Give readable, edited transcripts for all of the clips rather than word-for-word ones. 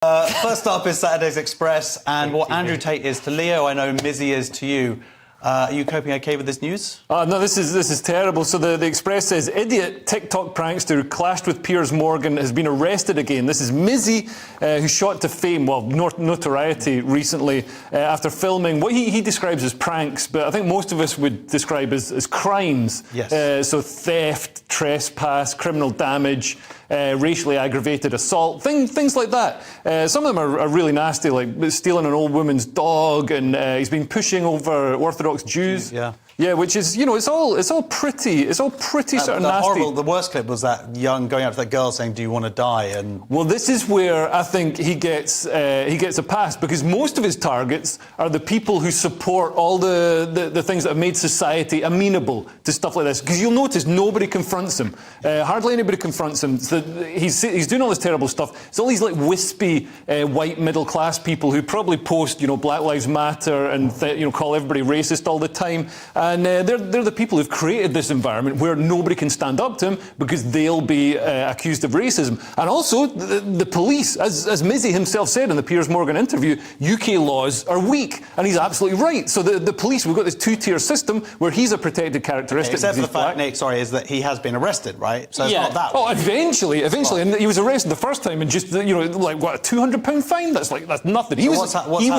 First up is Saturday's Express, and what Andrew Tate is to Leo, I know Mizzy is to you. Are you coping okay with this news? No, this is terrible. So the Express says, idiot TikTok prankster who clashed with Piers Morgan has been arrested again. This is Mizzy, who shot to fame, well, notoriety recently, after filming what he describes as pranks, but I think most of us would describe as crimes. Yes. So theft, trespass, criminal damage, racially aggravated assault, things like that. Some of them are really nasty, like stealing an old woman's dog, and he's been pushing over Orthodox Jews. Yeah, which is, you know, it's all pretty sort of nasty. The worst clip was that young going up to that girl saying, "Do you want to die?" And well, this is where I think he gets a pass, because most of his targets are the people who support all the things that have made society amenable to stuff like this. Because you'll notice nobody confronts him. Hardly anybody confronts him. So he's doing all this terrible stuff. It's all these like wispy white middle class people who probably post, you know, Black Lives Matter and call everybody racist all the time. And they're the people who've created this environment where nobody can stand up to him because they'll be accused of racism. And also, the police, as Mizzy himself said in the Piers Morgan interview, UK laws are weak. And he's absolutely right. So the police, we've got this two-tier system where he's a protected characteristic. Except for the fact, Nick, sorry, is that he has been arrested, right? So it's not that. Oh, eventually. And he was arrested the first time and just, like, what, a £200 fine? That's nothing. He was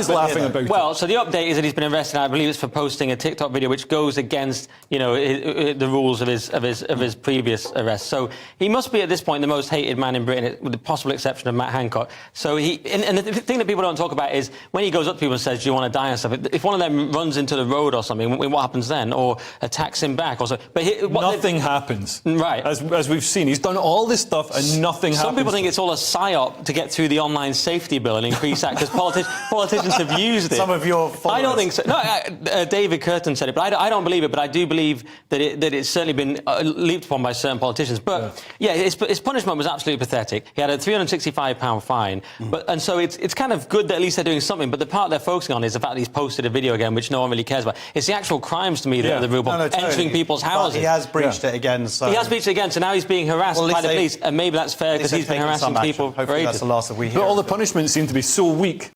laughing about it. Well, so the update is that he's been arrested, and I believe it's for posting a TikTok video which goes against, the rules of his previous arrest. So he must be at this point the most hated man in Britain, with the possible exception of Matt Hancock. So and the thing that people don't talk about is when he goes up to people and says, "Do you want to die?" and stuff. If one of them runs into the road or something, what happens then? Or attacks him back or so. But nothing happens. Right. As we've seen, he's done all this stuff and nothing happens. Some people think it's all a psyop to get through the online safety bill and increase that because politicians have used it. Some of your followers. I don't think so. No, David Curtin said it, but I don't believe it. But I do believe that it's certainly been leaped upon by certain politicians. But his punishment was absolutely pathetic. He had a £365 fine, and so it's kind of good that at least they're doing something. But the part they're focusing on is the fact that he's posted a video again, which no one really cares about. It's the actual crimes to me that are the real problem. Totally. Entering people's houses. But he has breached it again. So he has breached it again. So now he's being harassed by the police, and maybe that's fair because he's been harassing people. Hopefully that's the last that we hear. But all the punishments seem to be so weak.